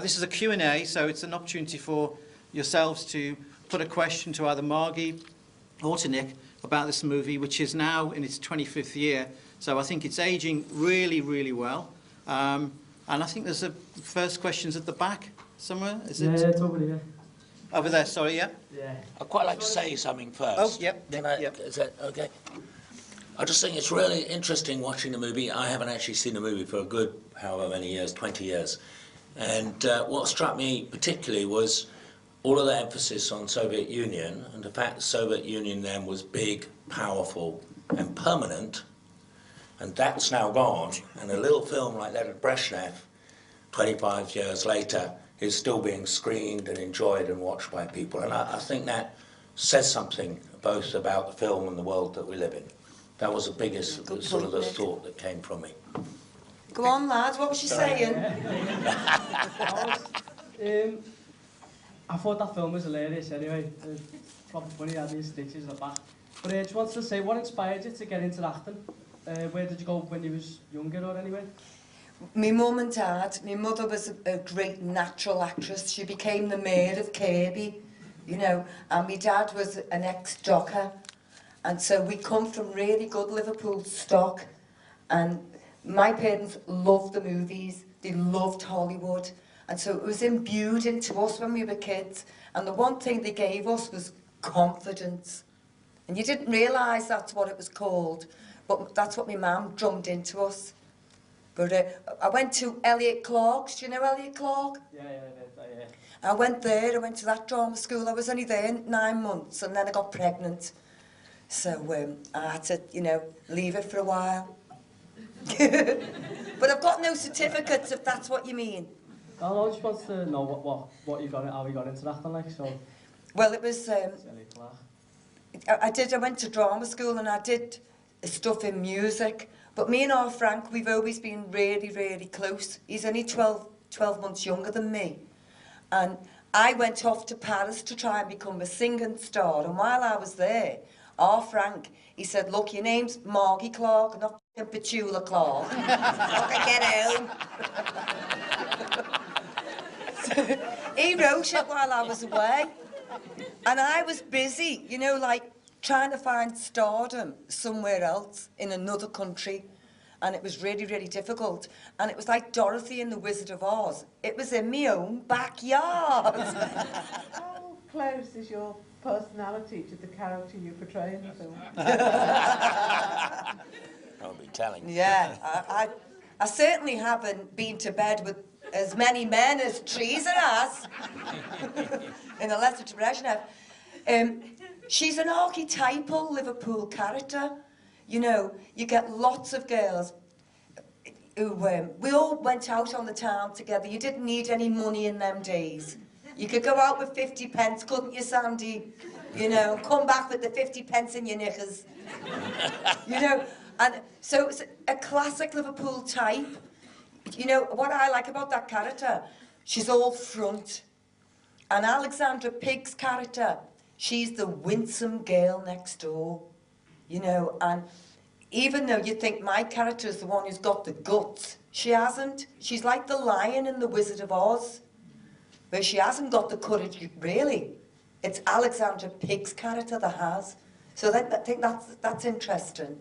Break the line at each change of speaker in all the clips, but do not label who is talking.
This is a Q&A, so it's an opportunity for yourselves to put a question to either Margie or to Nick about this movie, which is now in its 25th year. So I think it's aging really, really well. And I think there's a first questions at the back somewhere. Is it?
Yeah, it's over here.
Over there, sorry, yeah.
Yeah.
I'd quite like to say something first.
Oh, yep.
Can I,
Yep.
Is that okay? I just think it's really interesting watching the movie. I haven't actually seen the movie for a good however many years, 20 years. And what struck me particularly was all of the emphasis on Soviet Union and the fact the Soviet Union then was big, powerful and permanent, and that's now gone, and a little film like that of Brezhnev 25 years later is still being screened and enjoyed and watched by people, and I think that says something both about the film and the world that we live in. That was the biggest sort of the thought that came from me.
Go on, lads, what was you saying?
I thought that film was hilarious anyway. It's probably funny, had these stitches in the back. But I just wanted to say, what inspired you to get into acting? Where did you go when you was younger or anyway?
My mum and dad, my mother was a great natural actress. She became the mayor of Kirby, you know, and my dad was an ex-jocker. And so we come from really good Liverpool stock. And my parents loved the movies, they loved Hollywood. And so it was imbued into us when we were kids. And the one thing they gave us was confidence. And you didn't realise that's what it was called, but that's what my mum drummed into us. But I went to Elliot Clark's. Do you know Elliot Clark?
Yeah.
I went there, I went to that drama school. I was only there 9 months and then I got pregnant. So I had to, you know, leave it for a while. But I've got no certificates, if that's what you mean.
I just wanted to know what you got, how you got into acting, like, so...
Well, it was...
Elliot Clark.
I went to drama school and I did stuff in music. But me and our Frank, we've always been really, really close. He's only 12 months younger than me. And I went off to Paris to try and become a singing star. And while I was there, our Frank, he said, look, your name's Margie Clark, not Petula Clark. I can get home. So, he wrote it while I was away. And I was busy, you know, like, trying to find stardom somewhere else in another country, and it was really, really difficult. And it was like Dorothy in the Wizard of Oz. It was in my own backyard.
How close is your personality to the character you portray in the film?
I'll be telling.
Yeah, I certainly haven't been to bed with as many men as Teresa has in a letter to Brezhnev. She's an archetypal Liverpool character. You know, you get lots of girls who, we all went out on the town together. You didn't need any money in them days. You could go out with 50 pence, couldn't you, Sandy? You know, come back with the 50 pence in your knickers. You know, and so it's a classic Liverpool type. You know, what I like about that character, she's all front. And Alexandra Pig's character, she's the winsome girl next door, you know, and even though you think my character is the one who's got the guts, she hasn't. She's like the lion in the Wizard of Oz, where she hasn't got the courage, really. It's Alexandra Pig's character that has. So I think that's interesting.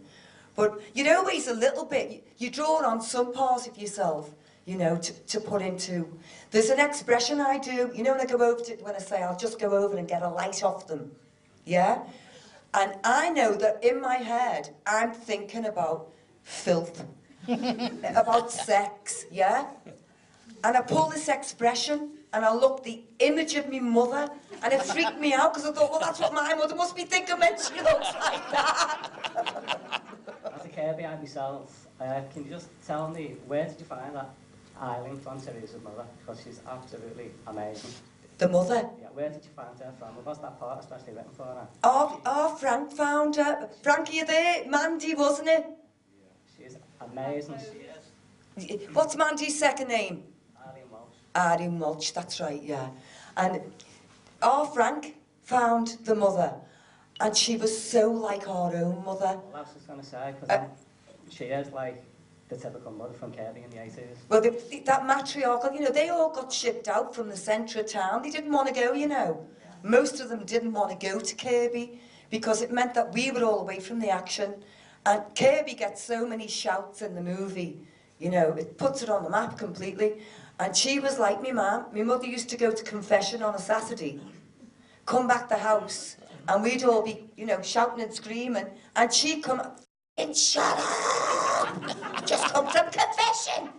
But you'd always a little bit, you draw on some part of yourself, you know, to put into... There's an expression I do, you know, when I go over to, when I say I'll just go over and get a light off them, yeah? And I know that in my head, I'm thinking about filth, about sex, yeah? And I pull this expression, and I look the image of my mother, and it freaked me out, because I thought, well, that's what my mother must be thinking when she looks like that.
As a care behind myself, can you just tell me, where did you find that island from Teresa's mother? Because she's absolutely amazing.
The mother?
Yeah, where did you find her from? Was that part especially written for her?
Oh, Frank found her. Frank, are you there? Mandy, wasn't it?
Yeah. She's amazing.
What's Mandy's second name?
Arlene Walsh.
Arlene Walsh, that's right, yeah. And our Frank found the mother, and she was so like our own mother.
Well, I was just going to say, because she is like the typical mother from Kirby in the 80s.
Well, that matriarchal, you know, they all got shipped out from the centre of town. They didn't want to go, you know. Most of them didn't want to go to Kirby because it meant that we were all away from the action. And Kirby gets so many shouts in the movie, you know, it puts it on the map completely. And she was like me, mum. My mother used to go to confession on a Saturday, come back the house, and we'd all be, you know, shouting and screaming, and she'd come, and shut up! Just come from confession!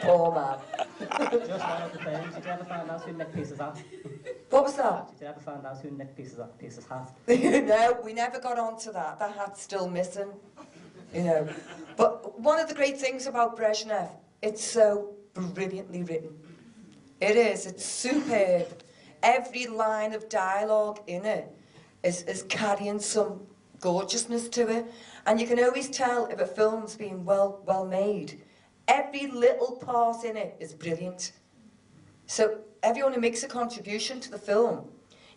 Poor man.
Just one of the things, did you ever find out who Nick Peace's hat?
What was that?
Did you ever find out who Nick Peace's hat?
No, we never got onto that. That hat's still missing, you know. But one of the great things about Brezhnev, it's so brilliantly written. It is, it's superb. Every line of dialogue in it is carrying some gorgeousness to it. And you can always tell if a film's been well made. Every little part in it is brilliant. So everyone who makes a contribution to the film,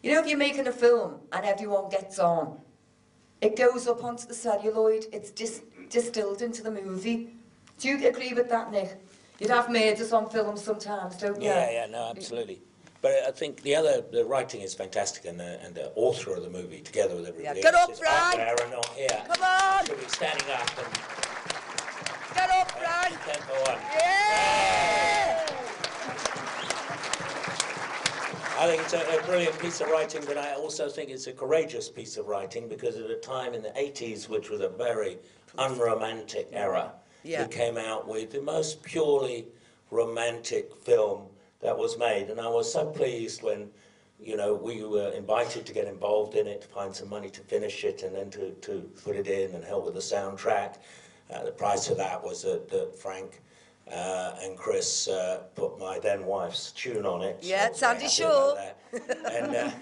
you know, if you're making a film and everyone gets on, it goes up onto the celluloid, it's distilled into the movie. Do you agree with that, Nick? You'd have murders on film sometimes, don't you?
Yeah, no, absolutely. But I think the writing is fantastic, and the author of the movie, together with everybody
Get
else,
up,
is
Brian!
up there and not here.
Come on!
Should be standing up and...
Get up, Brian!
You can't go on.
Yeah!
I think it's a brilliant piece of writing, but I also think it's a courageous piece of writing, because at a time in the 80s, which was a very unromantic era, he came out with the most purely romantic film that was made. And I was so pleased when, you know, we were invited to get involved in it, to find some money to finish it, and then to put it in and help with the soundtrack. The price of that was that Frank and Chris put my then wife's tune on it.
Yeah,
so
Sandy Shaw.
And,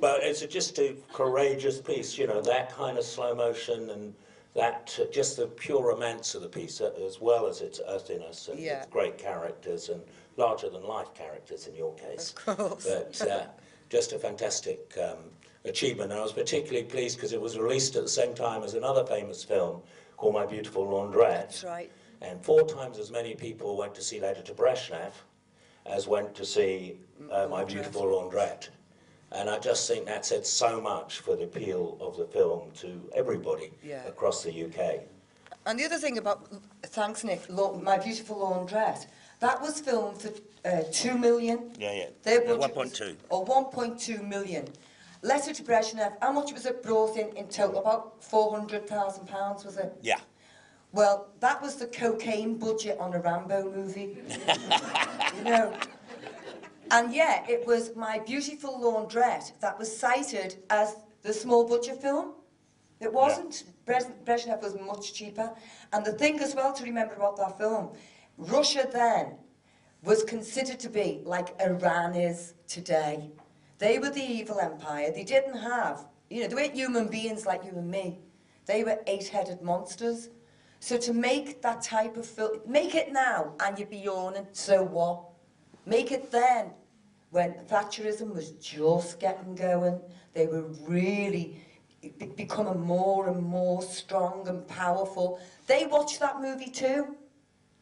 but it's just a courageous piece, you know, that kind of slow motion, and that just the pure romance of the piece, as well as its earthiness and its great characters and larger than life characters in your case.
Of course.
But just a fantastic achievement. And I was particularly pleased because it was released at the same time as another famous film called My Beautiful Laundrette.
That's right.
And 4 times as many people went to see Letter to Brezhnev as went to see My Beautiful Laundrette. And I just think that said so much for the appeal of the film to everybody across the UK.
And the other thing about, thanks Nick, My Beautiful Laundrette, that was filmed for 2 million.
Yeah.
Their budget
1.2.
Or 1.2 million. Letter to Brezhnev, how much was it brought in total? About £400,000, was it?
Yeah.
Well, that was the cocaine budget on a Rambo movie. You know. And yeah, it was My Beautiful Laundrette that was cited as the small budget film. It wasn't. Brezhnev was much cheaper. And the thing as well to remember about that film, Russia then was considered to be like Iran is today. They were the evil empire. They didn't have, you know, they weren't human beings like you and me. They were 8-headed monsters. So to make that type of film, make it now and you'd be yawning, so what? Make it then, when Thatcherism was just getting going. They were really becoming more and more strong and powerful. They watched that movie too.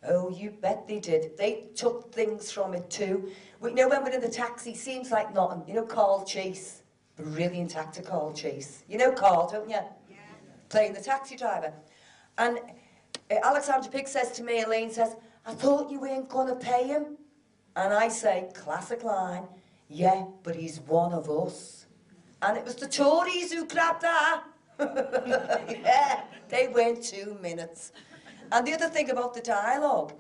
Oh, you bet they did. They took things from it too. You know, when we're in the taxi, seems like nothing. You know, Carl Chase, brilliant actor, Carl Chase. You know Carl, don't you? Yeah. Playing the taxi driver. And Alexander Pigg says to me, Elaine says, I thought you weren't going to pay him. And I say, classic line, yeah, but he's one of us. And it was the Tories who grabbed that. Yeah, they went 2 minutes. And the other thing about the dialogue,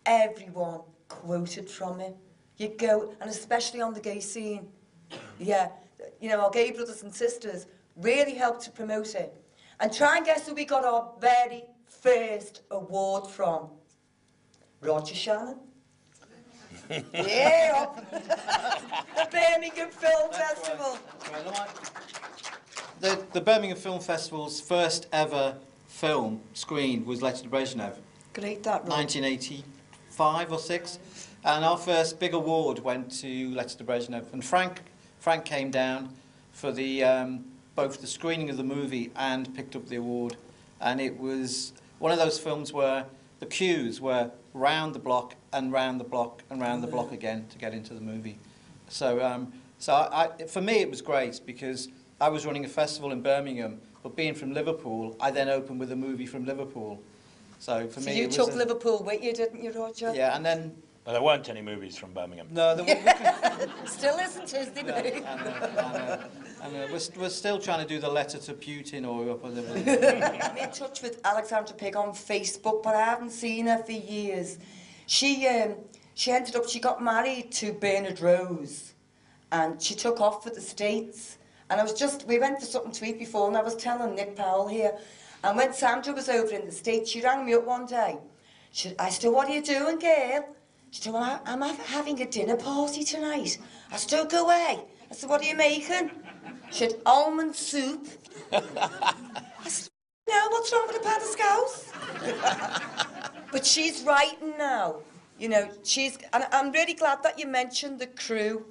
everyone quoted from it. You go, and especially on the gay scene. Yeah, you know, our gay brothers and sisters really helped to promote it. And try and guess who we got our very first award from? Roger Shannon. Yeah, the Birmingham Film Festival.
The Birmingham Film Festival's first ever film screened was Letter to Brezhnev.
Great that, Rob.
1985 or 6. And our first big award went to Letter to Brezhnev. And Frank came down for the both the screening of the movie and picked up the award. And it was one of those films where the queues were round the block and round the block and round the block again to get into the movie. So, for me it was great because I was running a festival in Birmingham, but being from Liverpool, I then opened with a movie from Liverpool. So for me,
you
it was
took Liverpool with you, didn't you, Roger?
Yeah, and then
Well, there weren't any movies from Birmingham.
no,
Still isn't, is there, mate?
we're still trying to do the letter to Putin or whatever.
I'm in touch with Alexandra Pig on Facebook, but I haven't seen her for years. She got married to Bernard Rose, and she took off for the States. And we went for something to eat before, and I was telling Nick Powell here, and when Sandra was over in the States, she rang me up one day. I said, what are you doing, girl? She said, well, I'm having a dinner party tonight. I said, oh, go away. I said, what are you making? She said, almond soup. I said, no, what's wrong with a pan of scouse? But she's writing now. You know, and I'm really glad that you mentioned the crew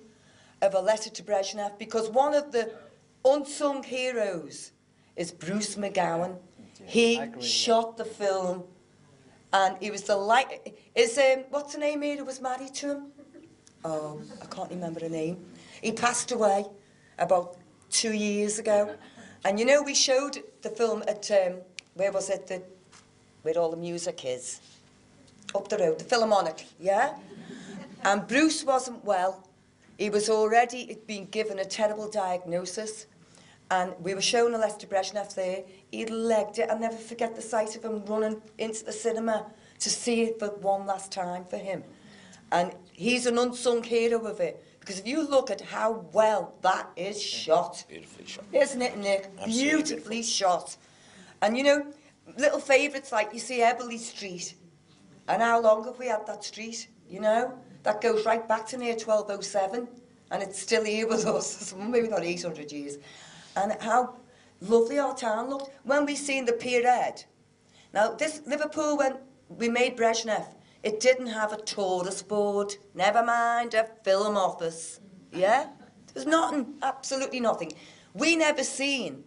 of A Letter to Brezhnev, because one of the unsung heroes is Bruce McGowan. He shot the film, and he was what's the name here who was married to him? Oh, I can't remember her name. He passed away about 2 years ago. And you know, we showed the film at, where was it, where all the music is? Up the road, the Philharmonic, yeah? And Bruce wasn't well. He was already been given a terrible diagnosis. And we were showing A Letter to Brezhnev there. He legged it. I'll never forget the sight of him running into the cinema to see it for one last time for him. And he's an unsung hero of it. Because if you look at how well that is shot.
Beautifully shot.
Isn't it, Nick?
Absolutely
Beautifully shot. And you know, little favourites like you see Eberly Street. And how long have we had that street, you know? That goes right back to near 1207. And it's still here with us. Maybe not 800 years. And how lovely our town looked when we seen the Pier Ed. Now, this Liverpool, when we made Brezhnev, it didn't have a tourist board, never mind a film office, yeah? There's nothing, absolutely nothing. We never seen